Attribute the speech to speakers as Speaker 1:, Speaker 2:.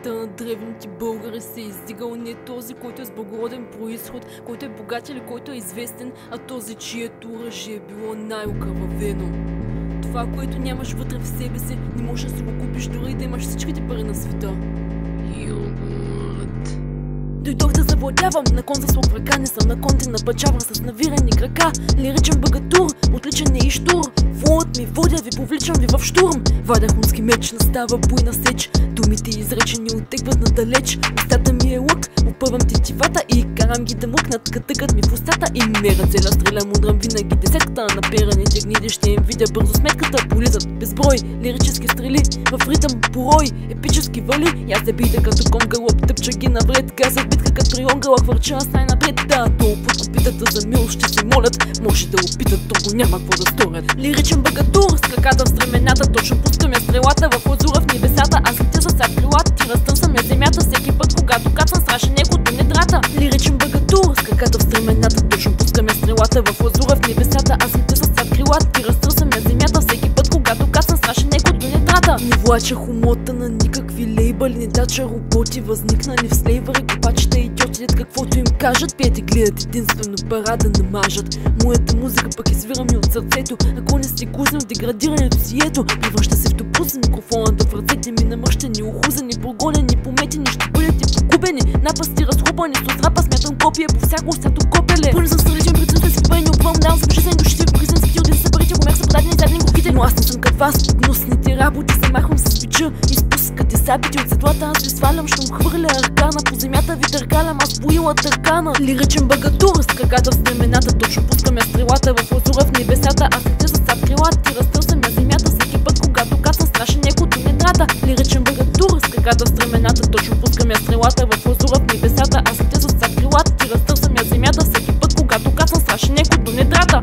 Speaker 1: паметта на древните българи се издигал не този, който е с благороден произход, който е богат или който е известен, а този, чието оръжие е било най-окървавено. Това, което нямаш вътре в себе си, не можеш да си го купиш, дори да имаш всичките пари на света. Дойдох да завладявам, на кон за слог в ръка, не съм на конти на пачавър с навирани крака. Лиричен багатур, отличен не и штур. Флоът ми водя, ви повличам ви в штурм. Вадя хунски меч, настава буйна сеч. Думите изречени оттегват надалеч. Устата ми е лък, опъвам тетивата и карам ги да мъкнат, катъкът ми в устата. И не ръцеля стрелям, удрам винаги десетката. Напераните гниди ще им видя бързо сметката. Полизат безброй, лирически стрели в ритъм порой, епически вали. И аз се бида като кон галоп, тъпча ги навред. Газът битка като трионгъла, хвърча аз най-напред. Да, то под копитата за милост ще се молят. Може да опитат, то няма какво да сторят. Лиричен багатур, с краката в стремената, точно пускам я стрелата в лазура в небесата. Аз летя за сад крилата, ти разтърсам я земята всеки път, когато кацам страшен некото не драта. Лиричен багатур, с краката в стремената, точно пускам я стрелата в лазура в небесата. Аз летя за сад крилата, ти разтърсам я земята всеки път, когато кацам страшен некото не драта. Не влача хумота на никакви лейбъли, не дача роботи, възникнали в слейвъри, копачите и тьотите, каквото им кажат. Пият и гледат единствено парада намажат. Моята музика пък извира ми от сърцето. Ако не си гузнал деградирането си, ето превръща се в топус с микрофоната в ръцете ми, намръщени, охузани, прогонени, пометени, ще бъдете погубени, напасти, разхлупани, с отрапа смятам копия по всяко остято копеле. Пълни съм стреличен, пред си пъпай, не опъвам, давам се бежесен душите, покризен скити, отида се парите, гомер са продадени задни кухите. Но аз не съм като вас, гнусните работи, се махвам с бича, изпускате сабите от седлата, аз ви свалям, ще му хвърля аркана, по земята ви търкалям, аз поила търкана. Лиричен багатур, с краката в стремената, точно пускам я стрелата в лазура в небесата. Аз летя за сад крилата, ти разтърсам я земята всеки път, когато кацам страшен некото не драта. Лиричен багатур, с краката в стремената, точно пускам я стрелата в лазура в небесата. Аз летя за сад крилата, ти разтърсам я земята всеки път, когато кацам страшен некото не драта.